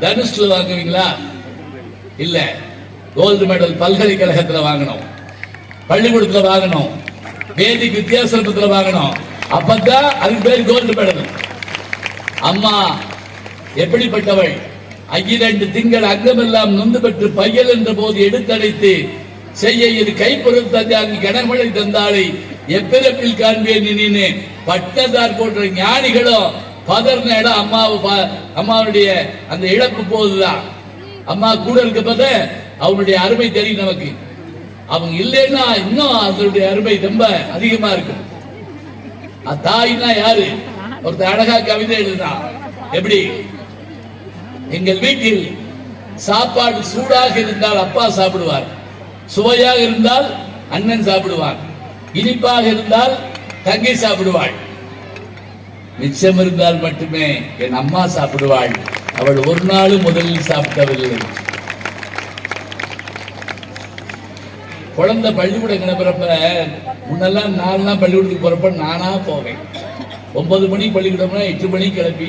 தனுஷ்ல வாங்குவீங்களா? இல்ல, gold medal பல்கலைக்கழகத்தில் வாங்கணும், பள்ளிக்கூடத்தில் வாங்கணும், வேதிக் வித்தியாசத்துல வாங்கணும். அப்பதான் அதுக்கு பேர் கோல்டு மெடல். அம்மா எப்படிப்பட்டவள்? 2 திங்கள் அங்கமெல்லாம் நொந்து பெற்று பையல் என்ற போது எடுத்தடைத்து செய்ய இது கைப்பொருள் தந்தாங்கி கணவனை தந்தாளை எப்பிறப்பில் காண்பேன் நின்னு பட்டதார் போன்ற ஞானிகளும் பதர்ன இடம் அம்மாவுடைய அந்த இழப்பு போதுதான். அம்மா கூட இருக்கப்பத அவனுடைய அருமை தெரியும் நமக்கு. அவங்க இல்லைன்னா இன்னும் அதனுடைய அருமை ரொம்ப அதிகமா இருக்கும். தாய்னா யாரு? ஒருத்தர் அழகா கவிதை எழுதினான். எப்படி? எங்கள் வீட்டில் சாப்பாடு சூடாக இருந்தால் அப்பா சாப்பிடுவார், சுவையாக இருந்தால் அண்ணன் சாப்பிடுவார், இனிப்பாக இருந்தால் தங்கை சாப்பிடுவாள், மிச்சம் இருந்தால் மட்டுமே என் அம்மா சாப்பிடுவாள். அவள் ஒரு நாளும் முதலில் சாப்பிட்டவில்லை. குழந்தை பள்ளிக்கூடம் கிளம்புறப்ப முன்னெல்லாம் 4 நாள் பள்ளிக்கூடத்துக்கு போறப்ப நானா போவேன். 9 மணிக்கு பள்ளிக்கூடம்னா 8 மணிக்கு கிளம்பி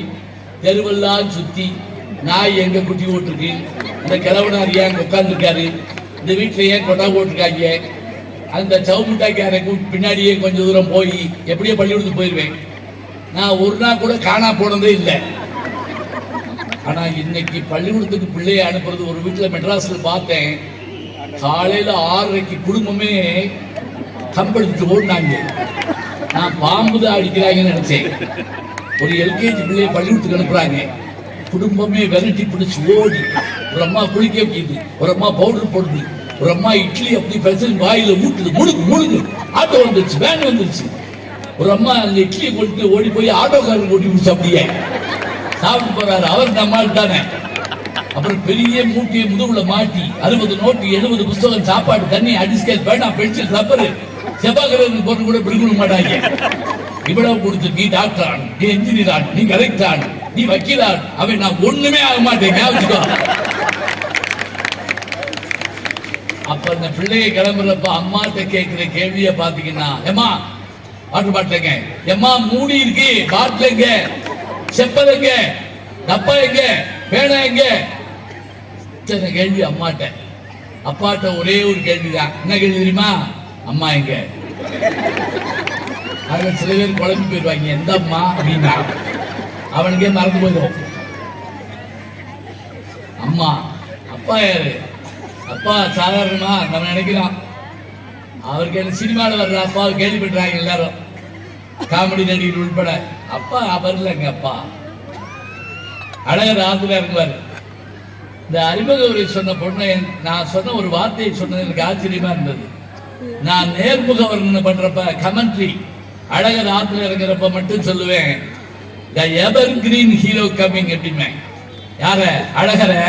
தெருவெல்லாம் சுத்தி நாய் எங்க குட்டி போட்டிருக்கு, இந்த கிழவனார் ஏன் உட்கார்ந்துருக்காரு, இந்த வீட்டுல ஏன் கொட்டா போட்டிருக்காங்க, அந்த சவுமுட்டாக்கார பின்னாடியே கொஞ்சம் தூரம் போய் எப்படியோ பள்ளிக்கூடத்துக்கு போயிடுவேன். நான் ஒரு நாள் கூட காணா போனதே இல்லை. ஆனா இன்னைக்கு பள்ளிக்கூடத்துக்கு பிள்ளைய அனுப்புறது ஒரு வீட்டுல மெட்ராஸ்ல பார்த்தேன். காலையில 6:30 குடும்பமே கம்பெடுத்துட்டு ஓடினாங்க. நான் பாம்பு தான் அடிக்கிறாங்கன்னு நினைச்சேன். ஒரு எல்கேஜி பிள்ளைய பள்ளிக்கூடத்துக்கு அனுப்புறாங்க. குடும்பமே விரட்டி பிடிச்சு ஓடி, ஒரு அம்மா குளிக்க வைக்கிது, ஒரு அம்மா பவுடர் போடுது, ஒரு அம்மா இட்லி அப்படி பிரச்சனை வாயில ஊட்டுது, முழுக்கு முழுக்கு. ஆட்டோ வந்துருச்சு, வேன் வந்துருச்சு. ஒரு அம்மா அந்த இட்லியை கொண்டு ஓடி போய் ஆட்டோக்காரன் ஓட்டி முடிச்சு அப்படியே சாப்பிட்டு போறாரு. அவர் நம்மால் தானே. அப்புறம் பெரிய மூட்டையை முதுகுல மாட்டி 60 நோட்டு 70 புத்தகம் சாப்பாடு தண்ணி அடிஸ்கேல் பேனா பென்சில் ரப்பரு செவ்வாய்க்கிழமை பொருள் கூட பிடிக்க மாட்டாங்க. இவ்வளவு கொடுத்து நீ டாக்டர் ஆன், நீ என்ஜினியர் ஆன், நீ கலெக்டர் ஆன், நீ வக்கீல் ஆன், அவன் நான் ஒண்ணுமே ஆக மாட்டேன். அப்ப அந்த பிள்ளையை கிளம்புறப்ப அம்மாட்ட கேட்கிற கேள்விய பாத்தீங்கன்னா, ஏமா வாட்டர் பாட்டிலுங்க, ஏமா மூடி இருக்கு, பாட்டிலுங்க, செப்பல் எங்க, டப்பா எங்க, பேனா எங்க, கேள்வி அம்மாட்ட. அப்பாட்ட ஒரே ஒரு கேள்விதான். என்ன கேள்வி தெரியுமா? அம்மா எங்க? அதுல சில பேர் குழம்பு போயிடுவாங்க, எந்த அம்மா அப்படின்னா அவனுக்கே மறந்து போயிடும். அம்மா அப்பா யாரு? அப்பா சாதாரணமா நம்ம நினைக்கிறோம். அவருக்கு என்ன சினிமாவில் வர்ற அப்பாவை கேள்விப்பட்டாங்க எல்லாரும், காமெடி நடிகர் உட்பட. அப்பா வரலங்க. அப்பா அழகர் ஆத்துல இறங்குவார். இந்த அறிமுக உரை சொன்ன பொண்ணு நான் சொன்ன ஒரு வார்த்தையை சொன்னது எனக்கு ஆச்சரியமா இருந்தது. நான் நேர்முக வர்ணனை பண்றப்ப கமெண்ட்ரி அழகர் ஆத்துல இறங்குறப்ப மட்டும் சொல்லுவேன், த எவர் கிரீன் ஹீரோ கம்மிங் அப்படிமே. யார? அழகரை.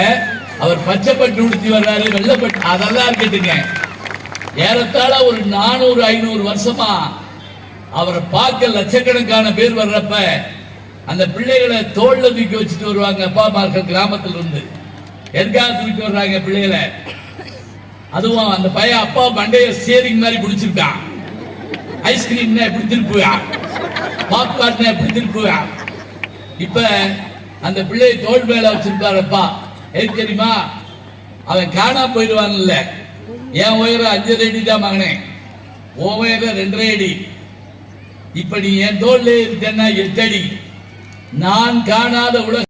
அவர் பச்சைப்பட்டு உடுத்தி வர்றாரு, வெள்ளப்பட்டு, அதெல்லாம் இருக்கட்டுங்க. ஏறத்தாழ ஒரு 400-500 வருஷமா அவரை பார்க்க லட்சக்கணக்கான பேர் வர்றப்ப அந்த பிள்ளைகளை தோல்ல தூக்கி வச்சுட்டு வருவாங்க. அப்பா அம்மாக்கள் கிராமத்துல இருந்து எதுக்காக தூக்கி வர்றாங்க பிள்ளைகளை? அதுவும் அந்த பையன் அப்பா மண்டைய ஸ்டீரிங் மாதிரி பிடிச்சிருக்கான். ஐஸ்கிரீம் எப்படி திருப்புவான், பாப்கார்ன் எப்படி திருப்புவான். இப்ப அந்த பிள்ளையை தோல் மேல வச்சிருக்காருப்பா. எது தெரியுமா? அவன் காணா போயிடுவான். இல்ல, என் உயரம் 5 அடி தான் மகனே, உன் உயரம் 2.5 அடி. இப்ப நீ என் தோல்ல இருக்கேன்னா 8 அடி. நான் காணாத உலக